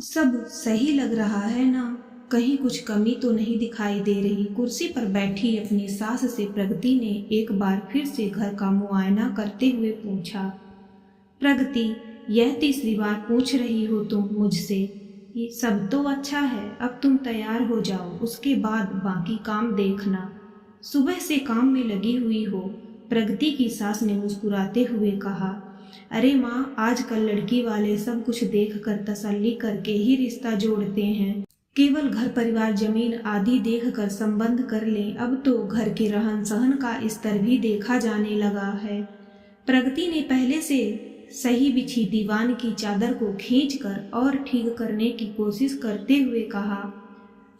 सब सही लग रहा है ना? कहीं कुछ कमी तो नहीं दिखाई दे रही? कुर्सी पर बैठी अपनी सास से प्रगति ने एक बार फिर से घर का मुआयना करते हुए पूछा। प्रगति, यह तीसरी बार पूछ रही हो तुम मुझसे? ये सब तो अच्छा है, अब तुम तैयार हो जाओ, उसके बाद बाकी काम देखना। सुबह से काम में लगी हुई हो? प्रगति की सास ने मुस्कुराते हुए कहा। अरे माँ, आजकल लड़की वाले सब कुछ देख कर तसल्ली करके ही रिश्ता जोड़ते हैं। केवल घर परिवार जमीन आदि देख कर संबंध कर लें। अब तो घर के रहन सहन का स्तर भी देखा जाने लगा है। प्रगति ने पहले से सही बिछी दीवान की चादर को खींचकर और ठीक करने की कोशिश करते हुए कहा।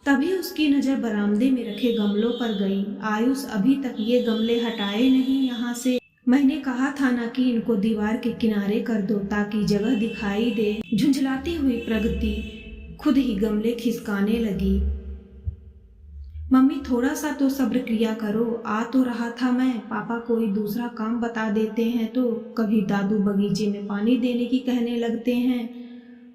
तभी उसकी नज़र बरामदे में रखे गमलों पर गई। आयुष, अभी तक ये गमले हटाए नहीं यहाँ से? मैंने कहा था ना कि इनको दीवार के किनारे कर दो ताकि जगह दिखाई दे। झुंझलाती हुई प्रगति खुद ही गमले खिसकाने लगी। मम्मी, थोड़ा सा तो सब्र किया करो। आ तो रहा था मैं, पापा कोई दूसरा काम बता देते हैं तो कभी दादू बगीचे में पानी देने की कहने लगते हैं,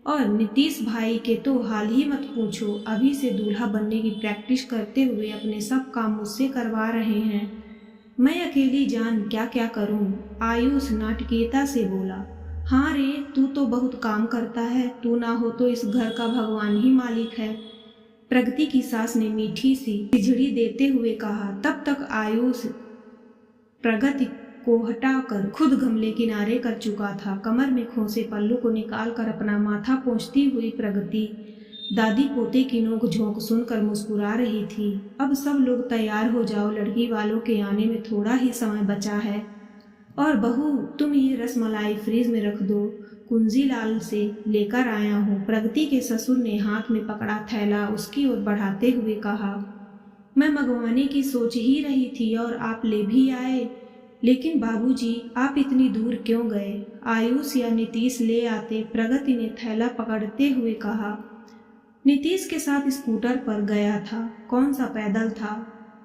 और नीतीश भाई के तो हाल ही मत पूछो। अभी से दूल्हा बनने की प्रैक्टिस करते हुए अपने सब काम मुझसे करवा रहे हैं। मैं अकेली जान क्या क्या करूं? आयुष नाटकीयता से बोला। हाँ रे, तू तो बहुत काम करता है, तू ना हो तो इस घर का भगवान ही मालिक है। प्रगति की सास ने मीठी सी झिझड़ी देते हुए कहा। तब तक आयुष प्रगति को हटाकर खुद गमले किनारे कर चुका था। कमर में खोसे पल्लू को निकालकर अपना माथा पोंछती हुई प्रगति दादी पोते की नोक-झोंक सुनकर मुस्कुरा रही थी। अब सब लोग तैयार हो जाओ, लड़की वालों के आने में थोड़ा ही समय बचा है। और बहू, तुम ये रसमलाई फ्रीज में रख दो, कुंजी लाल से लेकर आया हूँ। प्रगति के ससुर ने हाथ में पकड़ा थैला उसकी ओर बढ़ाते हुए कहा। मैं मंगवाने की सोच ही रही थी और आप ले भी आए। लेकिन बाबूजी, आप इतनी दूर क्यों गए? आयुष या नीतीश ले आते, प्रगति ने थैला पकड़ते हुए कहा। नीतीश के साथ स्कूटर पर गया था, कौन सा पैदल था?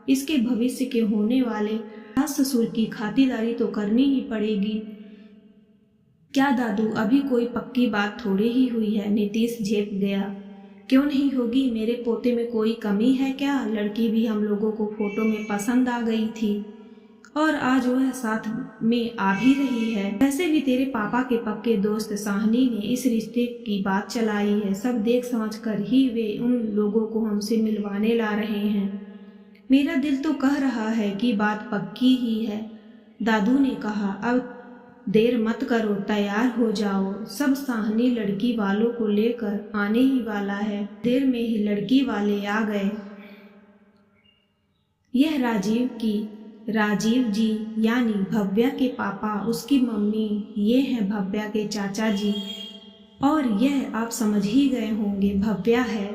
इसके भविष्य के होने वाले सास ससुर की खातिरदारी तो करनी ही पड़ेगी। क्या दादू, अभी कोई पक्की बात थोड़ी ही हुई है? नीतीश झेप गया। क्यों नहीं होगी? मेरे पोते में कोई कमी है क्या? लड़की भी हम लोगों को फोटो में पसंद आ गई थी और आज वह साथ में आ भी रही है। वैसे भी तेरे पापा के पक्के दोस्त साहनी ने इस रिश्ते की बात चलाई है। सब देख समझ कर ही वे उन लोगों को हमसे मिलवाने ला रहे हैं। मेरा दिल तो कह रहा है कि बात पक्की ही है, दादू ने कहा। अब देर मत करो, तैयार हो जाओ। सब साहनी लड़की वालों को लेकर आने ही वाला है। देर में ही लड़की वाले आ गए। यह राजीव जी यानी भव्या के पापा, उसकी मम्मी, ये हैं भव्या के चाचा जी, और यह आप समझ ही गए होंगे भव्या है।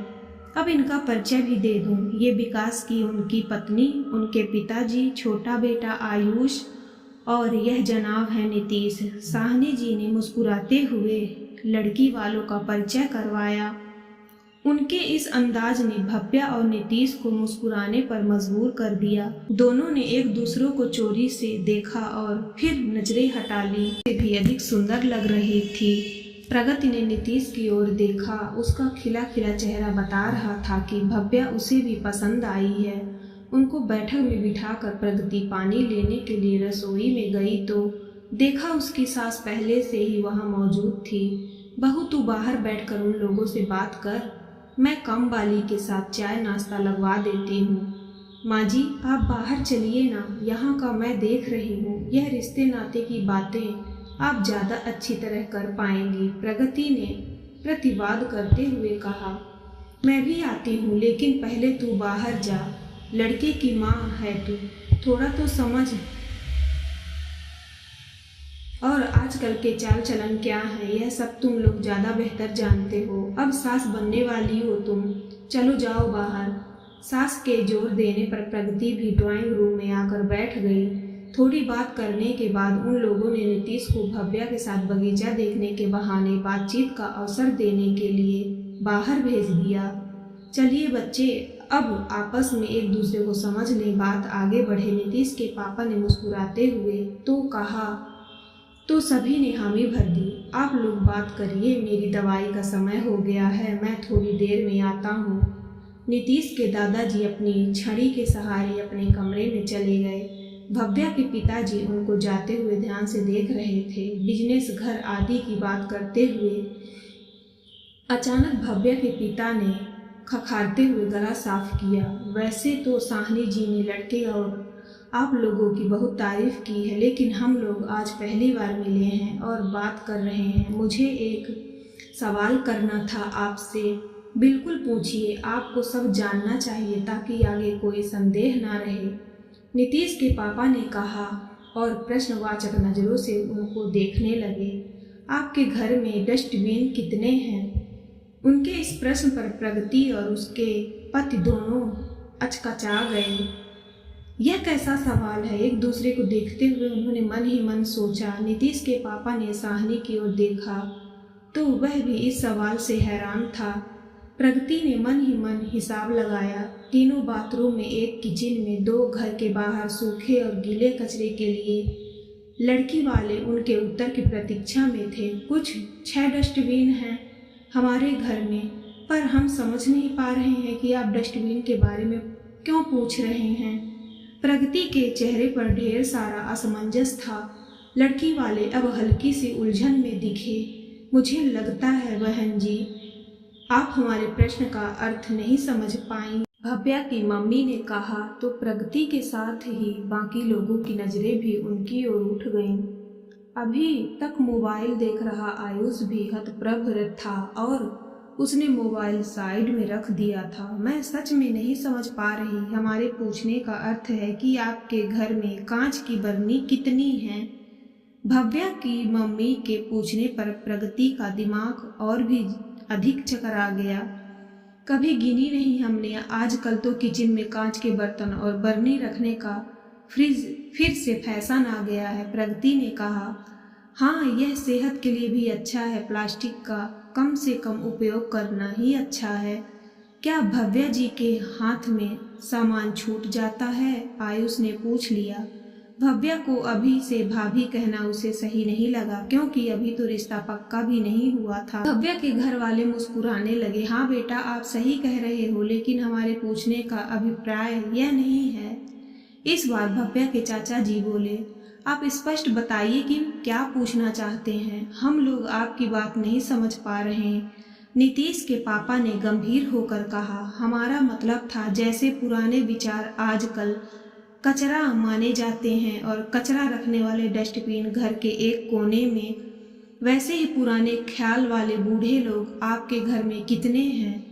अब इनका परिचय भी दे दूं, ये विकास की उनकी पत्नी, उनके पिताजी, छोटा बेटा आयुष, और यह जनाब है नीतीश। साहनी जी ने मुस्कुराते हुए लड़की वालों का परिचय करवाया। उनके इस अंदाज ने भव्या और नीतीश को मुस्कुराने पर मजबूर कर दिया। दोनों ने एक दूसरे को चोरी से देखा और फिर नजरें हटा ली। भी अधिक सुंदर लग रही थी। प्रगति ने नीतीश की ओर देखा। उसका खिला खिला चेहरा बता रहा था कि भव्या उसे भी पसंद आई है। उनको बैठक में बिठाकर प्रगति पानी लेने के लिए रसोई में गई तो देखा उसकी सास पहले से ही वहां मौजूद थी। बहू, तू बाहर बैठकर उन लोगों से बात कर, मैं कम वाली के साथ चाय नाश्ता लगवा देती हूँ। माँ जी, आप बाहर चलिए ना, यहाँ का मैं देख रही हूँ। यह रिश्ते नाते की बातें आप ज़्यादा अच्छी तरह कर पाएंगी, प्रगति ने प्रतिवाद करते हुए कहा। मैं भी आती हूँ, लेकिन पहले तू बाहर जा। लड़के की माँ है तू, थोड़ा तो समझ। और आजकल के चाल चलन क्या है, यह सब तुम लोग ज़्यादा बेहतर जानते हो। अब सास बनने वाली हो तुम, चलो जाओ बाहर। सास के जोर देने पर प्रगति भी ड्राइंग रूम में आकर बैठ गई। थोड़ी बात करने के बाद उन लोगों ने नीतीश को भव्या के साथ बगीचा देखने के बहाने बातचीत का अवसर देने के लिए बाहर भेज दिया। चलिए बच्चे, अब आपस में एक दूसरे को समझ लें, बात आगे बढ़े। नीतीश के पापा ने मुस्कुराते हुए तो कहा। तो सभी ने हामी भर दी। आप लोग बात करिए, मेरी दवाई का समय हो गया है, मैं थोड़ी देर में आता हूँ। नीतीश के दादाजी अपनी छड़ी के सहारे अपने कमरे में चले गए। भव्या के पिताजी उनको जाते हुए ध्यान से देख रहे थे, बिजनेस, घर आदि की बात करते हुए। अचानक भव्या के पिता ने खखारते हुए गला साफ किया। वैसे तो साहनी जी ने लड़के और आप लोगों की बहुत तारीफ की है, लेकिन हम लोग आज पहली बार मिले हैं और बात कर रहे हैं। मुझे एक सवाल करना था आपसे। बिल्कुल पूछिए, आपको सब जानना चाहिए ताकि आगे कोई संदेह ना रहे, नीतीश के पापा ने कहा और प्रश्नवाचक नज़रों से उनको देखने लगे। आपके घर में डस्टबिन कितने हैं? उनके इस प्रश्न पर प्रगति और उसके पति दोनों अचकचा गए। यह कैसा सवाल है? एक दूसरे को देखते हुए उन्होंने मन ही मन सोचा। नीतीश के पापा ने साहनी की ओर देखा तो वह भी इस सवाल से हैरान था। प्रगति ने मन ही मन हिसाब लगाया। तीनों बाथरूम में, एक किचन में, 2 घर के बाहर सूखे और गीले कचरे के लिए। लड़की वाले उनके उत्तर की प्रतीक्षा में थे। कुछ 6 डस्टबिन हैं हमारे घर में, पर हम समझ नहीं पा रहे हैं कि आप डस्टबिन के बारे में क्यों पूछ रहे हैं। प्रगति के चेहरे पर ढेर सारा असमंजस था। लड़की वाले अब हल्की सी उलझन में दिखे। मुझे लगता है बहन जी, आप हमारे प्रश्न का अर्थ नहीं समझ पाई, भव्या की मम्मी ने कहा। तो प्रगति के साथ ही बाकी लोगों की नजरें भी उनकी ओर उठ गईं। अभी तक मोबाइल देख रहा आयुष भी हतप्रभ था और उसने मोबाइल साइड में रख दिया था। मैं सच में नहीं समझ पा रही। हमारे पूछने का अर्थ है कि आपके घर में कांच की बर्नी कितनी हैं? भव्या की मम्मी के पूछने पर प्रगति का दिमाग और भी अधिक चकरा गया। कभी गिनी नहीं हमने, आजकल तो किचन में कांच के बर्तन और बर्नी रखने का फिर से फैशन आ गया है। प्रगति ने कहा, हाँ, यह सेहत के लिए भी अच्छा है। प्लास्टिक का कम से कम उपयोग करना ही अच्छा है। क्या भव्या जी के हाथ में सामान छूट जाता है? आयुष ने पूछ लिया। भव्या को अभी से भाभी कहना उसे सही नहीं लगा, क्योंकि अभी तो रिश्ता पक्का भी नहीं हुआ था। भव्या के घर वाले मुस्कुराने लगे। हाँ बेटा, आप सही कह रहे हो, लेकिन हमारे पूछने का अभिप्राय यह नहीं है। इस बार भव्या के चाचा जी बोले, आप स्पष्ट बताइए कि क्या पूछना चाहते हैं। हम लोग आपकी बात नहीं समझ पा रहे। नीतीश के पापा ने गंभीर होकर कहा, हमारा मतलब था जैसे पुराने विचार आजकल कचरा माने जाते हैं और कचरा रखने वाले डस्टबिन घर के एक कोने में, वैसे ही पुराने ख्याल वाले बूढ़े लोग आपके घर में कितने हैं?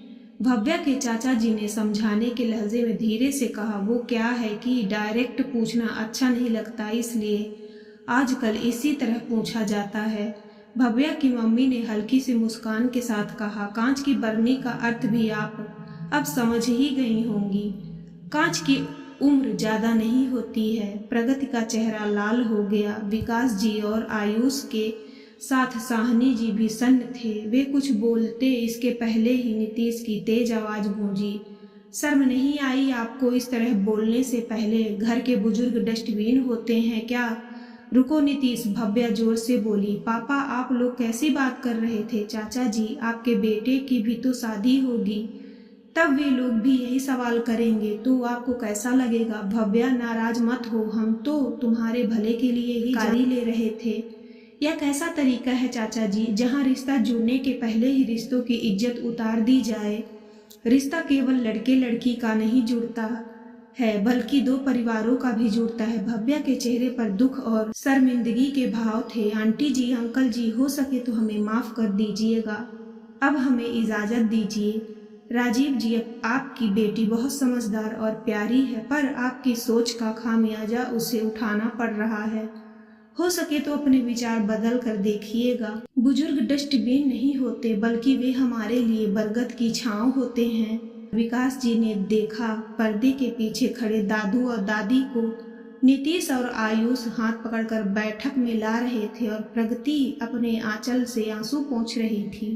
भव्या के चाचा जी ने समझाने के लहजे में धीरे से कहा, वो क्या है कि डायरेक्ट पूछना अच्छा नहीं लगता, इसलिए आजकल इसी तरह पूछा जाता है। भव्या की मम्मी ने हल्की सी मुस्कान के साथ कहा, कांच की बर्नी का अर्थ भी आप अब समझ ही गई होंगी। कांच की उम्र ज्यादा नहीं होती है। प्रगति का चेहरा लाल हो गया। विकास जी और आयुष के साथ साहनी जी भी सन्न थे। वे कुछ बोलते इसके पहले ही नीतीश की तेज आवाज गूंजी, शर्म नहीं आई आपको इस तरह बोलने से पहले? घर के बुजुर्ग डस्टबिन होते हैं क्या? रुको नीतीश, भव्या जोर से बोली। पापा, आप लोग कैसी बात कर रहे थे? चाचा जी, आपके बेटे की भी तो शादी होगी, तब वे लोग भी यही सवाल करेंगे तो आपको कैसा लगेगा? भव्या, नाराज मत हो, हम तो तुम्हारे भले के लिए ही जारी ले रहे थे। यह कैसा तरीका है चाचा जी, जहां रिश्ता जुड़ने के पहले ही रिश्तों की इज्जत उतार दी जाए? रिश्ता केवल लड़के लड़की का नहीं जुड़ता है, बल्कि 2 परिवारों का भी जुड़ता है। भव्या के चेहरे पर दुख और शर्मिंदगी के भाव थे। आंटी जी, अंकल जी, हो सके तो हमें माफ कर दीजिएगा, अब हमें इजाजत दीजिए। राजीव जी, आपकी बेटी बहुत समझदार और प्यारी है, पर आपकी सोच का खामियाजा उसे उठाना पड़ रहा है। हो सके तो अपने विचार बदल कर देखिएगा। बुजुर्ग डस्टबिन नहीं होते, बल्कि वे हमारे लिए बरगद की छांव होते हैं। विकास जी ने देखा पर्दे के पीछे खड़े दादू और दादी को। नीतीश और आयुष हाथ पकड़कर बैठक में ला रहे थे और प्रगति अपने आंचल से आंसू पोंछ रही थी।